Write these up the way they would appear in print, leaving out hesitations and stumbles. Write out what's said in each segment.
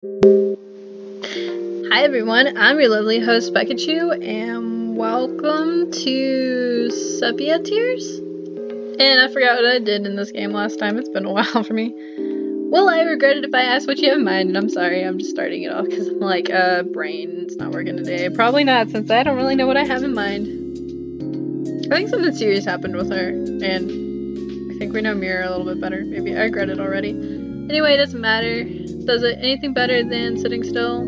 Hi everyone, I'm your lovely host Pikachu, and welcome to Sepia Tears? And I forgot what I did in this game last time, it's been a while for me. Well, I regret it if I ask what you have in mind, and I'm sorry, I'm just starting it off because I'm like, brain, it's not working today. Probably not, since I don't really know what I have in mind. I think something serious happened with her, and I think we know Mira a little bit better. Maybe I regret it already. Anyway, it doesn't matter. Does it anything better than sitting still?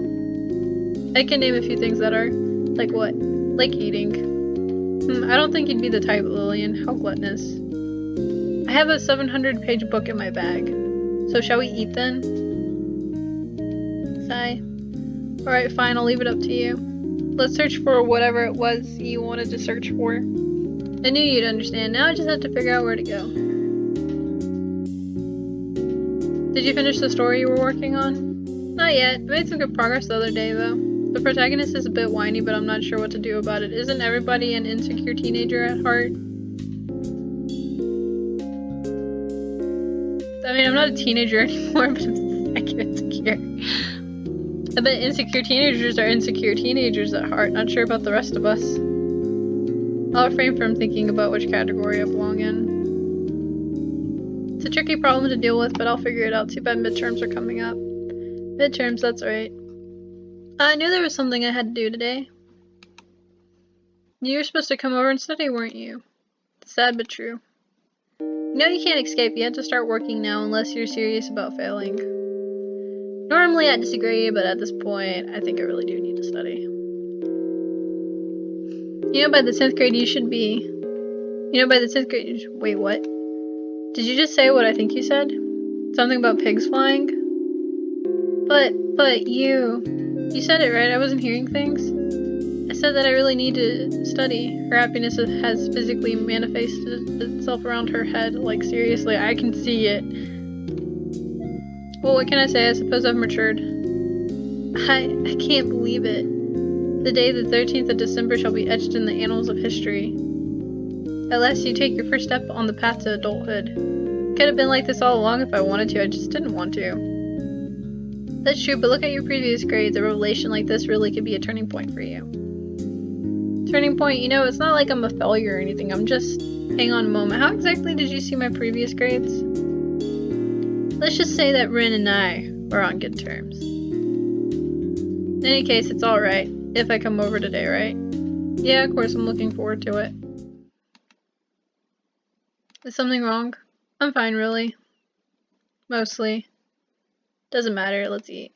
I can name a few things that are. Like what? Like eating. I don't think you'd be the type, Lillian. How gluttonous. I have a 700-page book in my bag. So shall we eat then? Sigh. Alright, fine, I'll leave it up to you. Let's search for whatever it was you wanted to search for. I knew you'd understand. Now I just have to figure out where to go. Did you finish the story you were working on? Not yet. I made some good progress the other day, though. The protagonist is a bit whiny, but I'm not sure what to do about it. Isn't everybody an insecure teenager at heart? I mean, I'm not a teenager anymore, but I'm insecure. I bet insecure teenagers are insecure teenagers at heart. Not sure about the rest of us. I'll refrain from thinking about which category I belong in. It's a tricky problem to deal with, but I'll figure it out. Too bad midterms are coming up. Midterms, that's right. I knew there was something I had to do today. You were supposed to come over and study, weren't you? Sad but true. You know you can't escape. You have to start working now unless you're serious about failing. Normally I disagree, but at this point, I think I really do need to study. You know, by the 10th grade you should be... Wait, what? Did you just say what I think you said? Something about pigs flying? But you said it right, I wasn't hearing things. I said that I really need to study. Her happiness has physically manifested itself around her head. Like, seriously, I can see it. Well, what can I say? I suppose I've matured. I can't believe it. The day the 13th of December shall be etched in the annals of history. At last you take your first step on the path to adulthood. Could have been like this all along if I wanted to, I just didn't want to. That's true, but look at your previous grades. A revelation like this really could be a turning point for you. Turning point? You know, it's not like I'm a failure or anything. I'm just... Hang on a moment. How exactly did you see my previous grades? Let's just say that Rin and I were on good terms. In any case, it's alright. If I come over today, right? Yeah, of course, I'm looking forward to it. Is something wrong? I'm fine, really. Mostly. Doesn't matter, let's eat.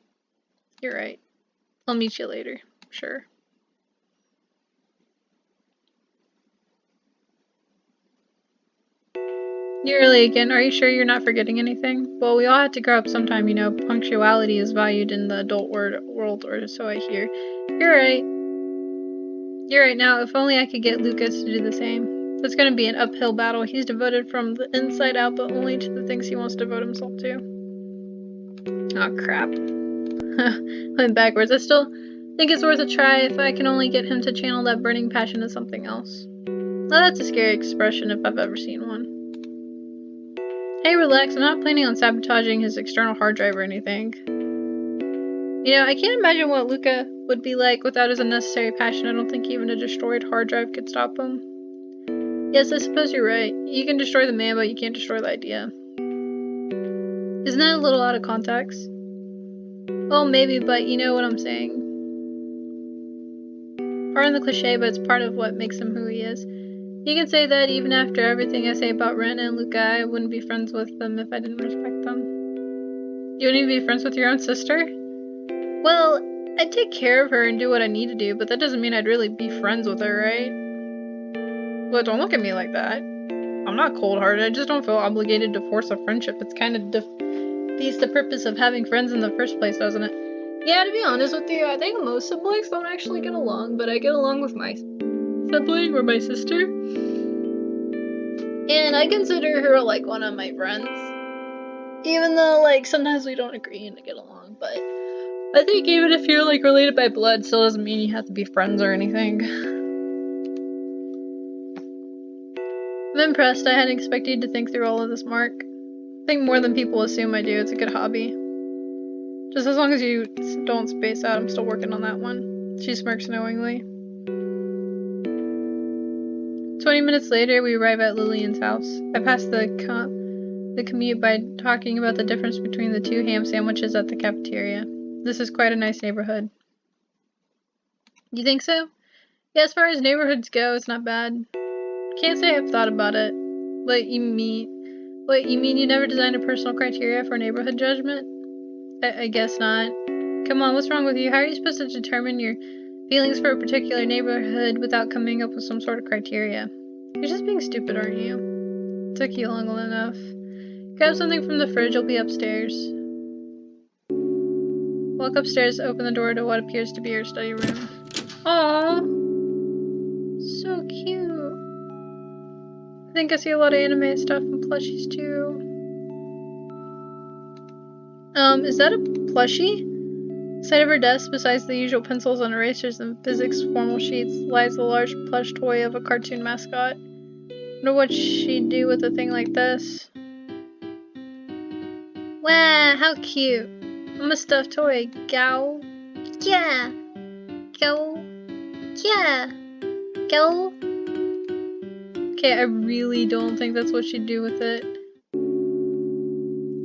You're right. I'll meet you later. Sure. You're early again. Are you sure you're not forgetting anything? Well, we all have to grow up sometime, you know. Punctuality is valued in the adult world, or so I hear. You're right. You're right. Now, if only I could get Lucas to do the same. It's gonna be an uphill battle. He's devoted from the inside out, but only to the things he wants to devote himself to. Oh, crap. Went backwards. I still think it's worth a try if I can only get him to channel that burning passion to something else. Now that's a scary expression if I've ever seen one. Hey, relax, I'm not planning on sabotaging his external hard drive or anything. You know, I can't imagine what Luca would be like without his unnecessary passion. I don't think even a destroyed hard drive could stop him. Yes, I suppose you're right. You can destroy the man, but you can't destroy the idea. Isn't that a little out of context? Well, maybe, but you know what I'm saying. Pardon the cliche, but it's part of what makes him who he is. You can say that even after everything I say about Ren and Luca, I wouldn't be friends with them if I didn't respect them. You wouldn't even be friends with your own sister? Well, I'd take care of her and do what I need to do, but that doesn't mean I'd really be friends with her, right? Well, don't look at me like that. I'm not cold-hearted, I just don't feel obligated to force a friendship. It's kind of defeats the purpose of having friends in the first place, doesn't it? Yeah, to be honest with you, I think most siblings don't actually get along, but I get along with my sibling or my sister. And I consider her like one of my friends. Even though, like, sometimes we don't agree and get along, but I think even if you're, like, related by blood, still doesn't mean you have to be friends or anything. I'm impressed. I hadn't expected you to think through all of this, Mark. I think more than people assume I do. It's a good hobby. Just as long as you don't space out, I'm still working on that one. She smirks knowingly. 20 minutes later, we arrive at Lillian's house. I pass the commute by talking about the difference between the 2 ham sandwiches at the cafeteria. This is quite a nice neighborhood. You think so? Yeah, as far as neighborhoods go, it's not bad. Can't say I've thought about it. What you mean? You never designed a personal criteria for neighborhood judgment? I guess not. Come on, what's wrong with you? How are you supposed to determine your feelings for a particular neighborhood without coming up with some sort of criteria? You're just being stupid, aren't you? Took you long enough. Grab something from the fridge, I'll be upstairs. Walk upstairs, open the door to what appears to be her study room. Aww! So cute. I think I see a lot of anime stuff and plushies too. Is that a plushie? Side of her desk, besides the usual pencils and erasers and physics formal sheets, lies a large plush toy of a cartoon mascot. Wonder what she'd do with a thing like this. Wow, how cute. I'm a stuffed toy. Go. Yeah. Go. Yeah. Go. Okay, I really don't think that's what she'd do with it.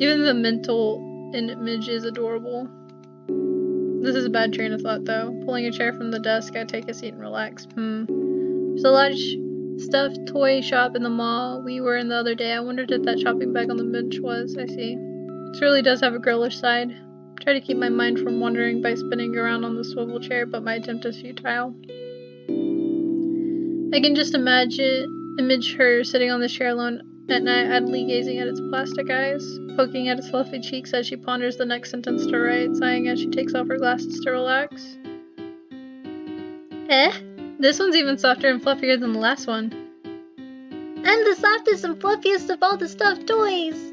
Even the mental image is adorable. This is a bad train of thought, though. Pulling a chair from the desk, I take a seat and relax. There's a large stuffed toy shop in the mall we were in the other day. I wondered if that shopping bag on the bench was. I see. This really does have a girlish side. Try to keep my mind from wandering by spinning around on the swivel chair, but my attempt is futile. I can just image her sitting on the chair alone at night, idly gazing at its plastic eyes, poking at its fluffy cheeks as she ponders the next sentence to write, sighing as she takes off her glasses to relax. This one's even softer and fluffier than the last one. I'm the softest and fluffiest of all the stuffed toys!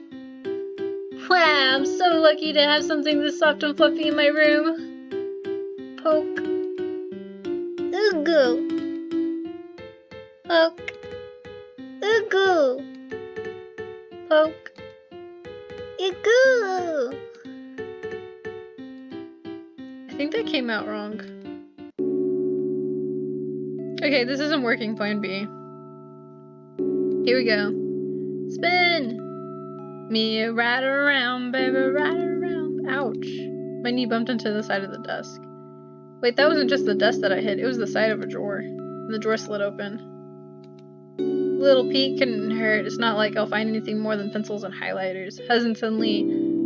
Wow, I'm so lucky to have something this soft and fluffy in my room. Poke. Ooh. Poke. Ooh. Poke. Ooh. I think that came out wrong. Okay, this isn't working, plan B. Here we go. Spin! Me right around, baby, right around. Ouch. My knee bumped into the side of the desk. Wait, that wasn't just the desk that I hit, it was the side of a drawer. And the drawer slid open. Little peek couldn't hurt. It's not like I'll find anything more than pencils and highlighters. Hesitantly,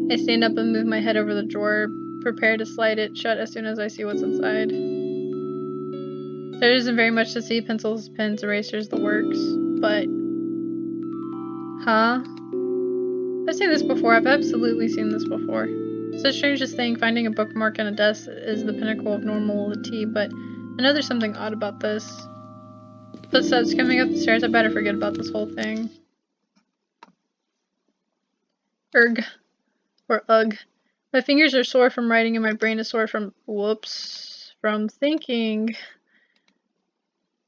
I stand up and move my head over the drawer, prepare to slide it shut as soon as I see what's inside. There isn't very much to see. Pencils, pens, erasers, the works. But... Huh? I've seen this before. I've absolutely seen this before. It's the strangest thing. Finding a bookmark on a desk is the pinnacle of normality, but I know there's something odd about this. Footsteps coming up the stairs. I better forget about this whole thing. Erg. Or ugh. My fingers are sore from writing and my brain is sore from from thinking.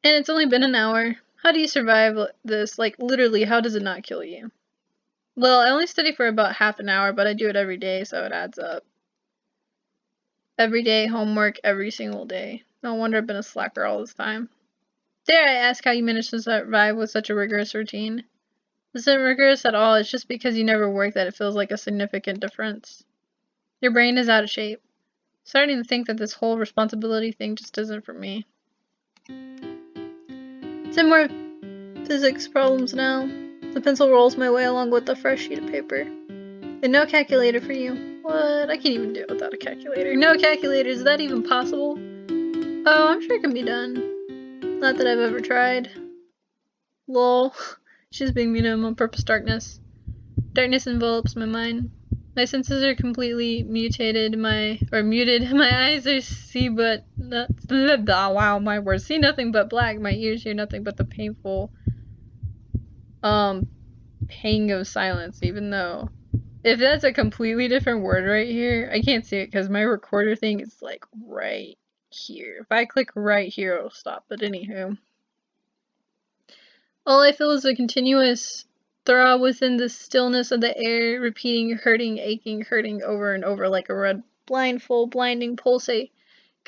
And it's only been an hour. How do you survive this? Like, literally, how does it not kill you? Well, I only study for about half an hour, but I do it every day, so it adds up. Every day, homework, every single day. No wonder I've been a slacker all this time. Dare I ask how you manage to survive with such a rigorous routine? This isn't rigorous at all, it's just because you never work that it feels like a significant difference. Your brain is out of shape. Starting to think that this whole responsibility thing just isn't for me. 10 more physics problems now. The pencil rolls my way along with a fresh sheet of paper. And no calculator for you. What? I can't even do it without a calculator. No calculator, is that even possible? Oh, I'm sure it can be done. Not that I've ever tried. Lol. She's being mean on purpose. Darkness. Darkness envelops my mind. My senses are completely muted. My eyes are see but not. Wow, my words. See nothing but black. My ears hear nothing but the painful pang of silence. Even though, if that's a completely different word right here, I can't see it because my recorder thing is like right here. If I click right here, it'll stop. But anywho, all I feel is a continuous throb within the stillness of the air, repeating, hurting, aching, hurting over and over like a red blindfold, blinding, pulsate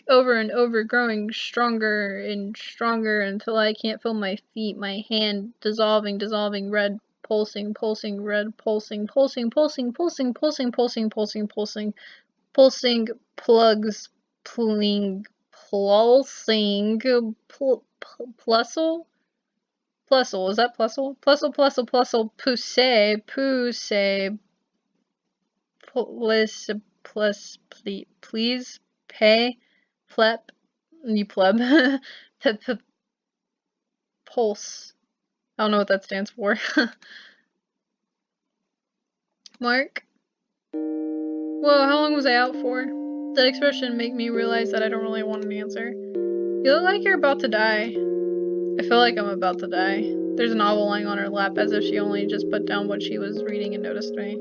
over and over, growing stronger and stronger until I can't feel my feet, my hand dissolving, dissolving, red, pulsing, pulsing, red, pulsing, pulsing, pulsing, pulsing, pulsing, pulsing, pulsing, pulsing, pulsing, plugs, pulling, pulsing, plusle? Plusle, is that plusle? Plusle, plusle, plusle, pousse, pousse, plus, please, pay, pleb, you pleb, pulse. I don't know what that stands for. Mark? Whoa, how long was I out for? That expression made me realize that I don't really want an answer. You look like you're about to die. I feel like I'm about to die. There's a novel lying on her lap, as if she only just put down what she was reading and noticed me.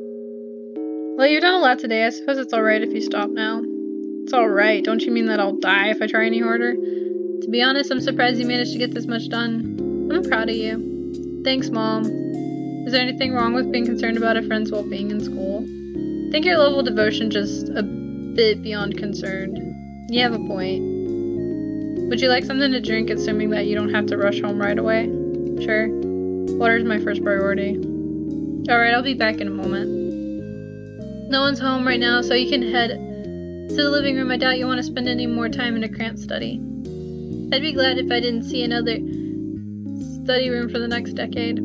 Well, you've done a lot today. I suppose it's alright if you stop now. It's alright. Don't you mean that I'll die if I try any harder? To be honest, I'm surprised you managed to get this much done. I'm proud of you. Thanks, Mom. Is there anything wrong with being concerned about a friend's well-being in school? I think your level of devotion just a bit beyond concerned. You have a point. Would you like something to drink, assuming that you don't have to rush home right away? Sure. Water's my first priority. Alright, I'll be back in a moment. No one's home right now, so you can head to the living room. I doubt you want to spend any more time in a cramped study. I'd be glad if I didn't see another study room for the next decade.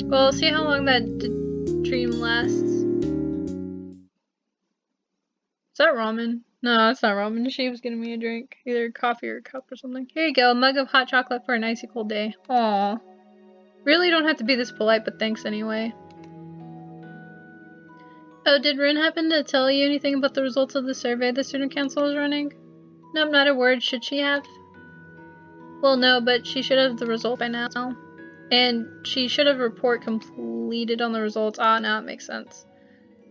Well, see how long that dream lasts. Is that ramen? No, it's not ramen. She was getting me a drink. Either coffee or a cup or something. Here you go, a mug of hot chocolate for an icy cold day. Aww. Really don't have to be this polite, but thanks anyway. Oh, did Rin happen to tell you anything about the results of the survey the student council is running? Nope, not a word. Should she have? Well, no, but she should have the result by now. And she should have report completed on the results. Ah, now it makes sense.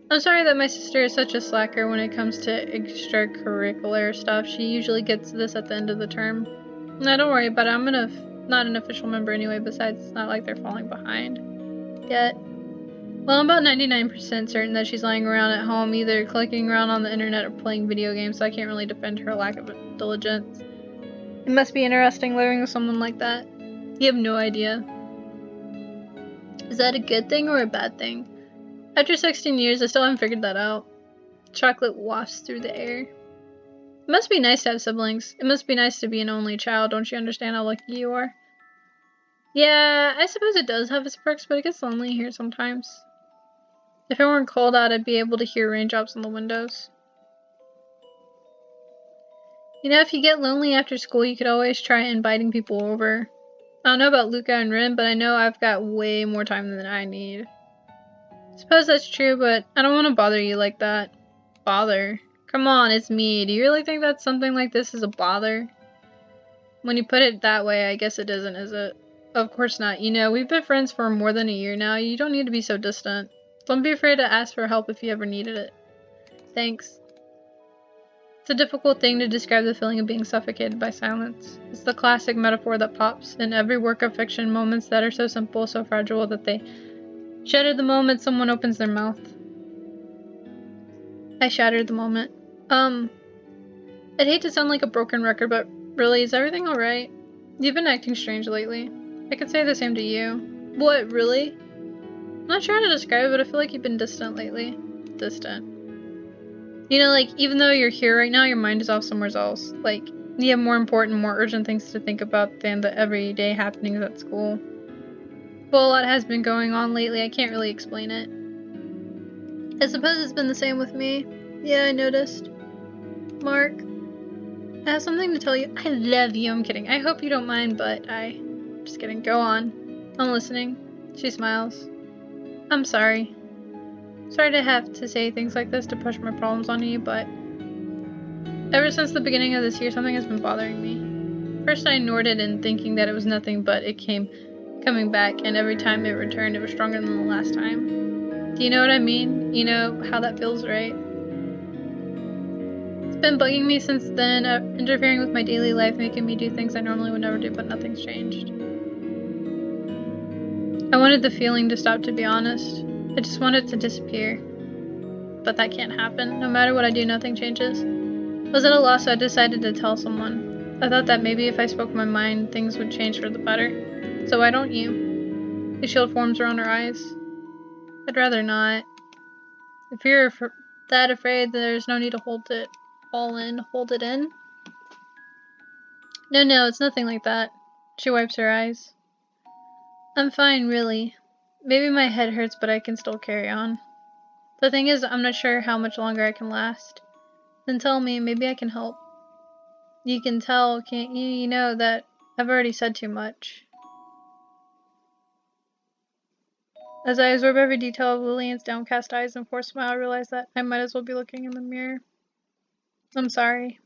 I'm sorry that my sister is such a slacker when it comes to extracurricular stuff. She usually gets this at the end of the term. No, don't worry about it. I'm not an official member anyway. Besides, it's not like they're falling behind yet. Well, I'm about 99% certain that she's lying around at home, either clicking around on the internet or playing video games, so I can't really defend her lack of diligence. It must be interesting living with someone like that. You have no idea. Is that a good thing or a bad thing? After 16 years, I still haven't figured that out. Chocolate wafts through the air. It must be nice to have siblings. It must be nice to be an only child. Don't you understand how lucky you are? Yeah, I suppose it does have its perks, but it gets lonely here sometimes. If it weren't cold out, I'd be able to hear raindrops on the windows. You know, if you get lonely after school, you could always try inviting people over. I don't know about Luca and Rin, but I know I've got way more time than I need. Suppose that's true, but I don't want to bother you like that. Bother? Come on, it's me. Do you really think that something like this is a bother? When you put it that way, I guess it isn't, is it? Of course not. You know, we've been friends for more than a year now. You don't need to be so distant. Don't be afraid to ask for help if you ever needed it. Thanks. It's a difficult thing to describe the feeling of being suffocated by silence. It's the classic metaphor that pops in every work of fiction, moments that are so simple, so fragile that they shatter the moment someone opens their mouth. I shattered the moment. I'd hate to sound like a broken record, but really, is everything alright? You've been acting strange lately. I could say the same to you. What, really? I'm not sure how to describe it, but I feel like you've been distant lately. Distant. You know, like, even though you're here right now, your mind is off somewhere else. Like, you have more important, more urgent things to think about than the everyday happenings at school. Well, a lot has been going on lately. I can't really explain it. I suppose it's been the same with me. Yeah, I noticed. Mark, I have something to tell you. I love you. I'm kidding. I hope you don't mind, but just kidding. Go on. I'm listening. She smiles. I'm sorry. Sorry to have to say things like this to push my problems onto you, but ever since the beginning of this year, something has been bothering me. First, I ignored it and thinking that it was nothing, but it coming back, and every time it returned, it was stronger than the last time. Do you know what I mean? You know how that feels, right? It's been bugging me since then, interfering with my daily life, making me do things I normally would never do, but nothing's changed. I wanted the feeling to stop, to be honest. I just wanted it to disappear. but that can't happen. No matter what I do, nothing changes. I was at a loss, so I decided to tell someone. I thought that maybe if I spoke my mind, things would change for the better. So why don't you? The shield forms around her eyes. I'd rather not. If you're that afraid, there's no need to hold it all in. Hold it in? No, it's nothing like that. She wipes her eyes. I'm fine, really. Maybe my head hurts, but I can still carry on. The thing is, I'm not sure how much longer I can last. Then tell me, maybe I can help. You can tell, can't you? You know that I've already said too much. As I absorb every detail of Lillian's downcast eyes and forced smile, I realize that I might as well be looking in the mirror. I'm sorry.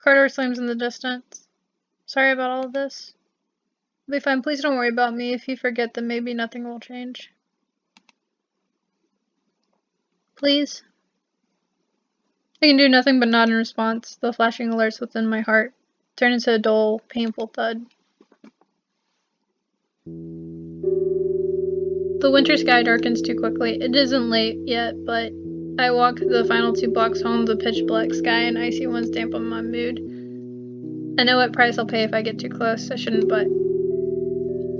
Car door slams in the distance. Sorry about all of this. I'll be fine. Please don't worry about me. If you forget, then maybe nothing will change. Please? I can do nothing but nod in response. The flashing alerts within my heart turn into a dull, painful thud. The winter sky darkens too quickly. It isn't late yet, but I walk the final 2 blocks home, the pitch black sky and icy winds dampen my mood. I know what price I'll pay if I get too close. I shouldn't, but...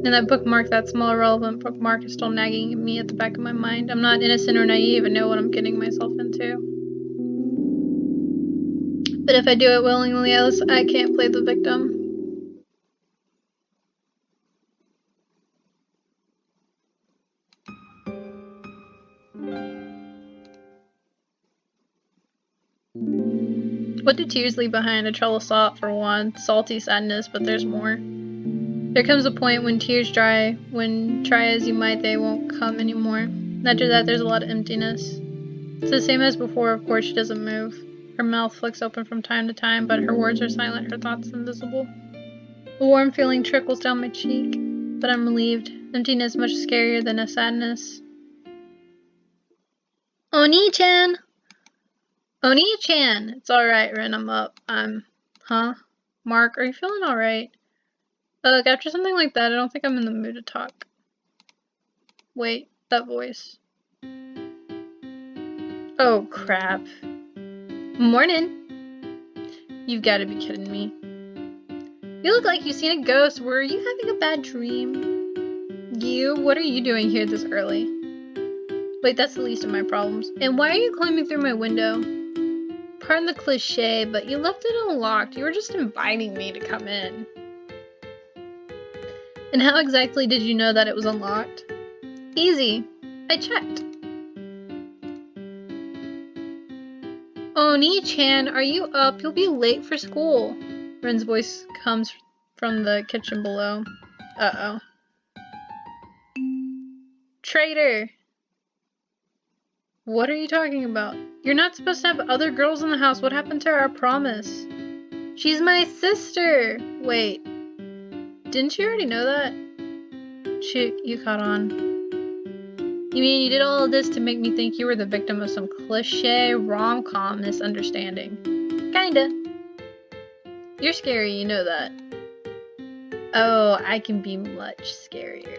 And that bookmark, that small irrelevant bookmark, is still nagging at me at the back of my mind. I'm not innocent or naive and know what I'm getting myself into. But if I do it willingly, Alice, I can't play the victim. What do tears leave behind? A troubled thought for one, salty sadness, but there's more. There comes a point when tears dry, when try as you might, they won't come anymore. After that, there's a lot of emptiness. It's the same as before, of course, she doesn't move. Her mouth flicks open from time to time, but her words are silent, her thoughts invisible. A warm feeling trickles down my cheek, but I'm relieved. Emptiness much scarier than a sadness. Oni-chan! Oni-chan! It's alright, Rin, I'm up. Huh? Mark, are you feeling alright? After something like that, I don't think I'm in the mood to talk. Wait, that voice. Oh, crap. Morning. You've got to be kidding me. You look like you've seen a ghost. Were you having a bad dream? What are you doing here this early? Wait, that's the least of my problems. And why are you climbing through my window? Pardon the cliche, but you left it unlocked. You were just inviting me to come in. And how exactly did you know that it was unlocked? Easy. I checked. Oni-chan, are you up? You'll be late for school. Ren's voice comes from the kitchen below. Uh-oh. Traitor! What are you talking about? You're not supposed to have other girls in the house. What happened to our promise? She's my sister! Wait. Didn't you already know that? Shoot, you caught on. You mean you did all of this to make me think you were the victim of some cliché rom-com misunderstanding? Kinda. You're scary, you know that. Oh, I can be much scarier.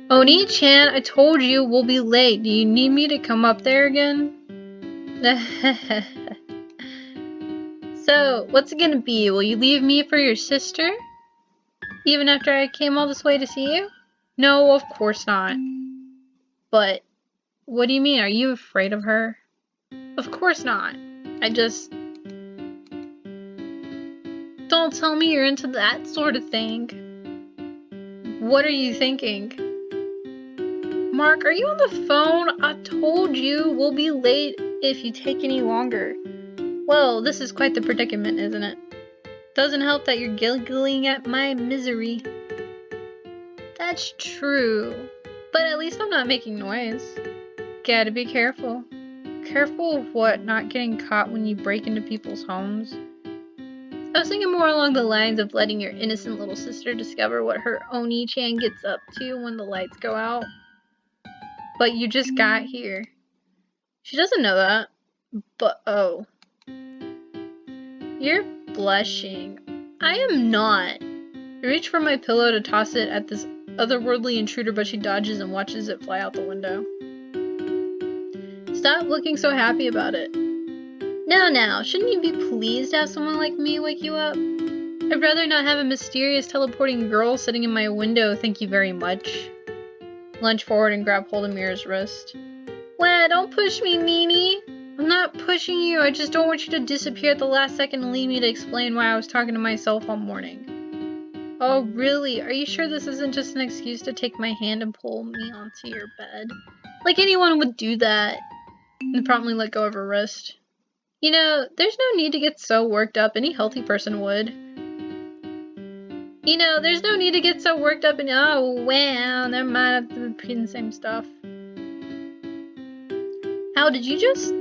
Oni-chan, I told you we'll be late. Do you need me to come up there again? So, what's it gonna be? Will you leave me for your sister? Even after I came all this way to see you? No, of course not. But, what do you mean? Are you afraid of her? Of course not. I just... Don't tell me you're into that sort of thing. What are you thinking? Mark, are you on the phone? I told you we'll be late if you take any longer. Well, this is quite the predicament, isn't it? Doesn't help that you're giggling at my misery. That's true. But at least I'm not making noise. Gotta be careful. Careful of what? Not getting caught when you break into people's homes? I was thinking more along the lines of letting your innocent little sister discover what her Oni-chan gets up to when the lights go out. But you just got here. She doesn't know that. But oh. You're blushing. I am not. I reach for my pillow to toss it at this otherworldly intruder, but she dodges and watches it fly out the window. Stop looking so happy about it. Now, shouldn't you be pleased to have someone like me wake you up? I'd rather not have a mysterious teleporting girl sitting in my window, thank you very much. Lunge forward and grab hold of Mira's wrist. Wah, don't push me, meanie! I'm not pushing you, I just don't want you to disappear at the last second and leave me to explain why I was talking to myself all morning. Oh, really? Are you sure this isn't just an excuse to take my hand and pull me onto your bed? Like anyone would do that. And promptly let go of her wrist. You know, there's no need to get so worked up. Any healthy person would. You know, there's no need to get so worked up and, oh, wow, never mind, I'm repeating the same stuff. How did you just...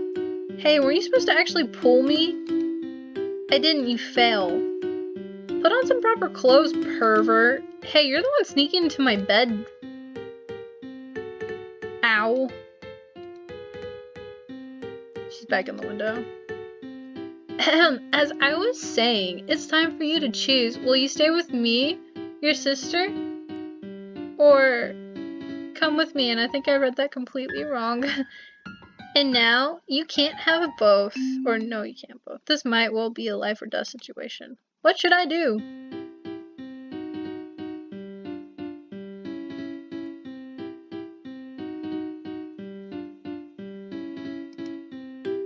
Hey, were you supposed to actually pull me? I didn't, you fail. Put on some proper clothes, pervert. Hey, you're the one sneaking into my bed. Ow. She's back in the window. As I was saying, it's time for you to choose. Will you stay with me, your sister, or come with me? And I think I read that completely wrong. And now, you can't have both. Or no, you can't both. This might well be a life or death situation. What should I do?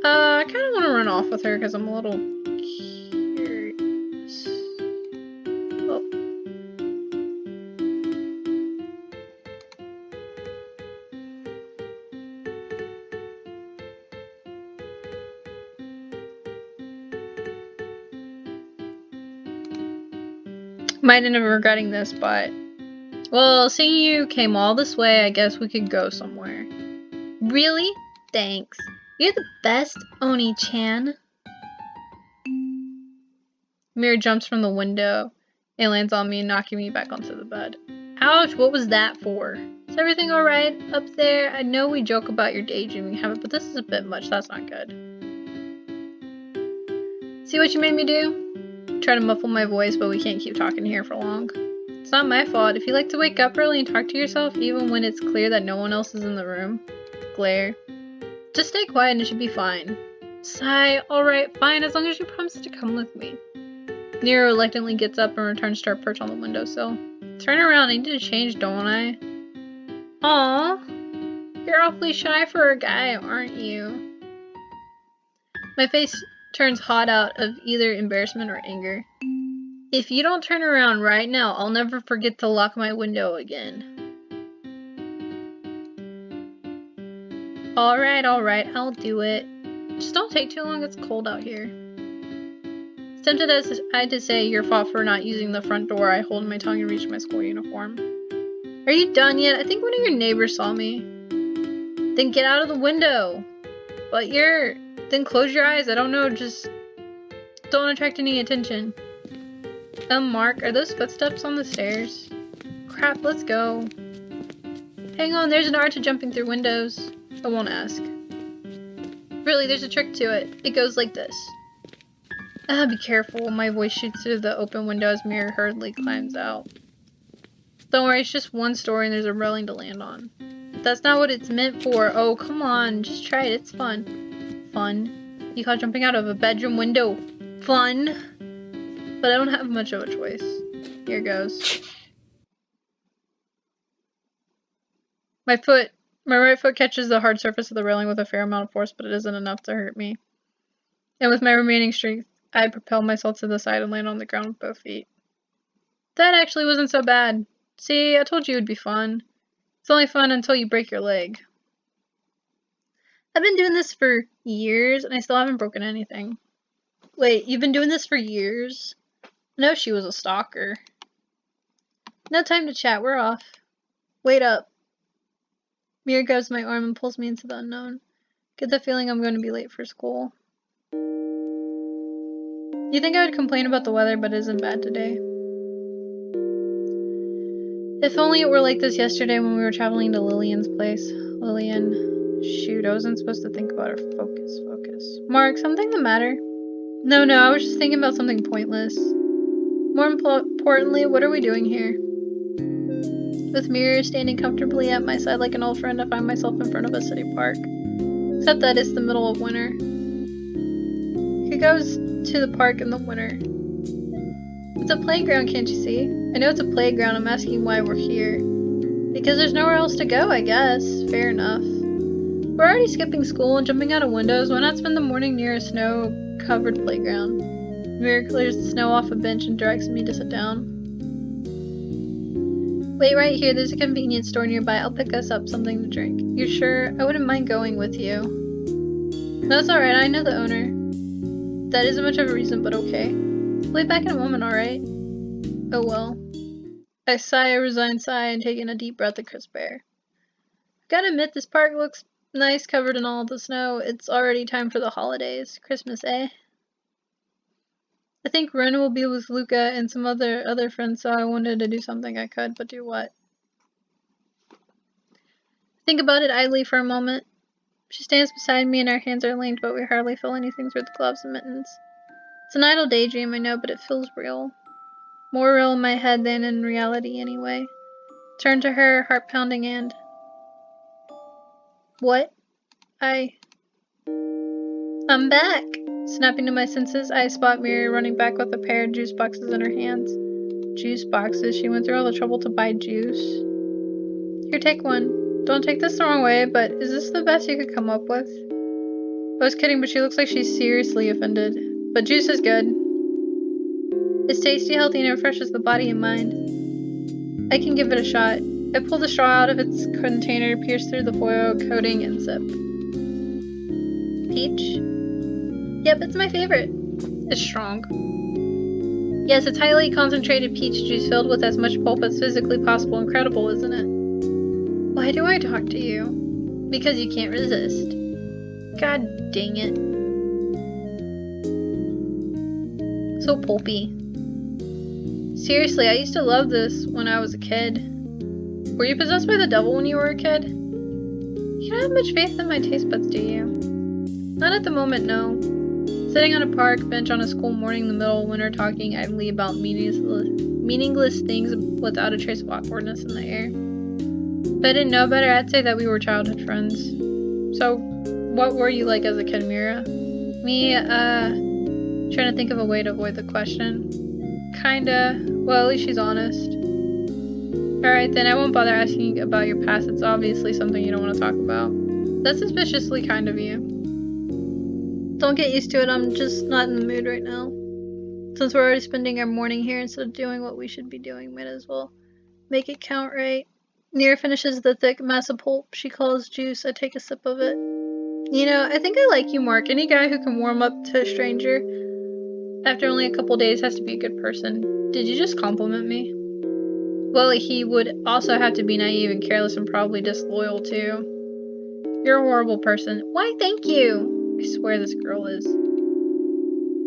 I kind of want to run off with her because I'm a little curious. Oh. Might end up regretting this, but... Well, seeing you came all this way, I guess we could go somewhere. Really? Thanks. You're the best, Oni-chan. Mira jumps from the window and lands on me, knocking me back onto the bed. Ouch, what was that for? Is everything alright up there? I know we joke about your daydreaming habit, but this is a bit much. That's not good. See what you made me do? Try to muffle my voice, but we can't keep talking here for long. It's not my fault. If you like to wake up early and talk to yourself, even when it's clear that no one else is in the room, glare. Just stay quiet and it should be fine. Sigh, alright, fine, as long as you promise to come with me. Nero reluctantly gets up and returns to our perch on the windowsill. Turn around, I need to change, don't I? Aww, you're awfully shy for a guy, aren't you? My face turns hot out of either embarrassment or anger. If you don't turn around right now, I'll never forget to lock my window again. Alright, I'll do it. Just don't take too long, it's cold out here. As tempted as I to say your fault for not using the front door, I hold my tongue and reach my school uniform. Are you done yet? I think one of your neighbors saw me. Then get out of the window! Then close your eyes, I don't know, just don't attract any attention. Mark, are those footsteps on the stairs? Crap, let's go. Hang on, there's an art to jumping through windows. I won't ask. Really, there's a trick to it. It goes like this. Be careful. My voice shoots through the open window as Mira hurriedly climbs out. Don't worry, it's just one story and there's a railing to land on. That's not what it's meant for. Oh, come on. Just try it. It's fun. Fun? You call jumping out of a bedroom window fun? But I don't have much of a choice. Here goes. My right foot catches the hard surface of the railing with a fair amount of force, but it isn't enough to hurt me. And with my remaining strength, I propel myself to the side and land on the ground with both feet. That actually wasn't so bad. See, I told you it would be fun. It's only fun until you break your leg. I've been doing this for years, and I still haven't broken anything. Wait, you've been doing this for years? No, she was a stalker. No time to chat, we're off. Wait up. Mira grabs my arm and pulls me into the unknown. Get the feeling I'm going to be late for school. You think I would complain about the weather, but it isn't bad today. If only it were like this yesterday when we were traveling to Lillian's place. Lillian. Shoot, I wasn't supposed to think about her. Focus. Mark, something the matter? No, I was just thinking about something pointless. More importantly, what are we doing here? With Mira standing comfortably at my side like an old friend, I find myself in front of a city park. Except that it's the middle of winter. He goes to the park in the winter. It's a playground, can't you see? I know it's a playground, I'm asking why we're here. Because there's nowhere else to go, I guess. Fair enough. We're already skipping school and jumping out of windows. Why not spend the morning near a snow-covered playground? Mira clears the snow off a bench and directs me to sit down. Wait right here, there's a convenience store nearby. I'll pick us up something to drink. You're sure? I wouldn't mind going with you. No, it's alright, I know the owner. That isn't much of a reason, but okay. I'll be back in a moment, alright? Oh well. I sigh a resigned sigh and take in a deep breath of crisp air. Gotta admit, this park looks nice, covered in all the snow. It's already time for the holidays. Christmas, eh? I think Ren will be with Luca and some other friends, so I wanted to do something I could, but do what? Think about it idly for a moment. She stands beside me and our hands are linked, but we hardly feel anything through the gloves and mittens. It's an idle daydream, I know, but it feels real. More real in my head than in reality, anyway. Turn to her, heart pounding, and... What? I'm back! Snapping to my senses, I spot Miri running back with a pair of juice boxes in her hands. Juice boxes? She went through all the trouble to buy juice? Here, take one. Don't take this the wrong way, but is this the best you could come up with? I was kidding, but she looks like she's seriously offended. But juice is good. It's tasty, healthy, and it refreshes the body and mind. I can give it a shot. I pull the straw out of its container, pierce through the foil coating, and sip. Peach? Yep, it's my favorite. It's strong. Yes, it's highly concentrated peach juice filled with as much pulp as physically possible. Incredible, isn't it? Why do I talk to you? Because you can't resist. God dang it. So pulpy. Seriously, I used to love this when I was a kid. Were you possessed by the devil when you were a kid? You don't have much faith in my taste buds, do you? Not at the moment, no. Sitting on a park bench on a school morning in the middle of winter talking idly about meaningless things without a trace of awkwardness in the air. If I didn't know better, I'd say that we were childhood friends. So, what were you like as a kid, Mira? Me, trying to think of a way to avoid the question. Kinda. Well, at least she's honest. Alright then, I won't bother asking you about your past. It's obviously something you don't want to talk about. That's suspiciously kind of you. Don't get used to it, I'm just not in the mood right now. Since we're already spending our morning here instead of doing what we should be doing, might as well make it count, right? Nira finishes the thick mass of pulp she calls juice. I take a sip of it. You know, I think I like you, Mark. Any guy who can warm up to a stranger after only a couple days has to be a good person. Did you just compliment me? Well, he would also have to be naive and careless and probably disloyal too. You're a horrible person. Why, thank you! I swear this girl is.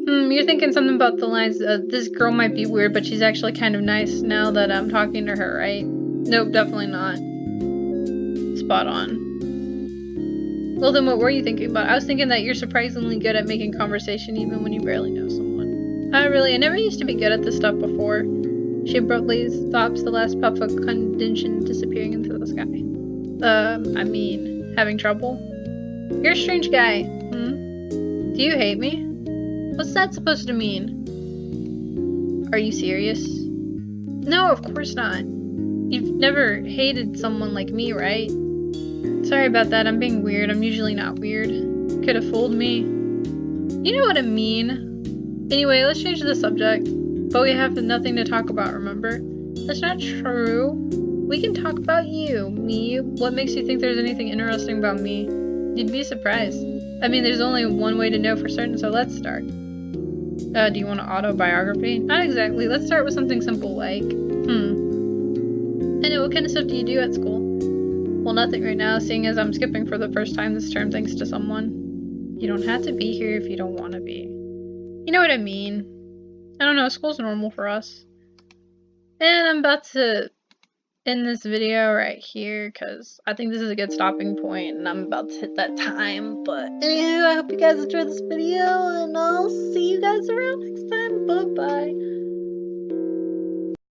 You're thinking something about the lines, this girl might be weird, but she's actually kind of nice now that I'm talking to her, right? Nope, definitely not. Spot on. Well then, what were you thinking about? I was thinking that you're surprisingly good at making conversation even when you barely know someone. Really, I never used to be good at this stuff before. She abruptly stops, the last puff of condensation disappearing into the sky. I mean, having trouble? You're a strange guy. Do you hate me? What's that supposed to mean? Are you serious? No, of course not. You've never hated someone like me, right? Sorry about that, I'm being weird. I'm usually not weird. Could have fooled me. You know what I mean. Anyway, let's change the subject. But we have nothing to talk about, remember? That's not true. We can talk about you, me. What makes you think there's anything interesting about me? You'd be surprised. I mean, there's only one way to know for certain, so let's start. Do you want an autobiography? Not exactly. Let's start with something simple like, I know, what kind of stuff do you do at school? Well, nothing right now, seeing as I'm skipping for the first time this term thanks to someone. You don't have to be here if you don't want to be. You know what I mean. I don't know, school's normal for us. And I'm about to end this video right here because I think this is a good stopping point and I'm about to hit that time. But anyway, I hope you guys enjoyed this video and I'll see you guys around next time. Bye bye.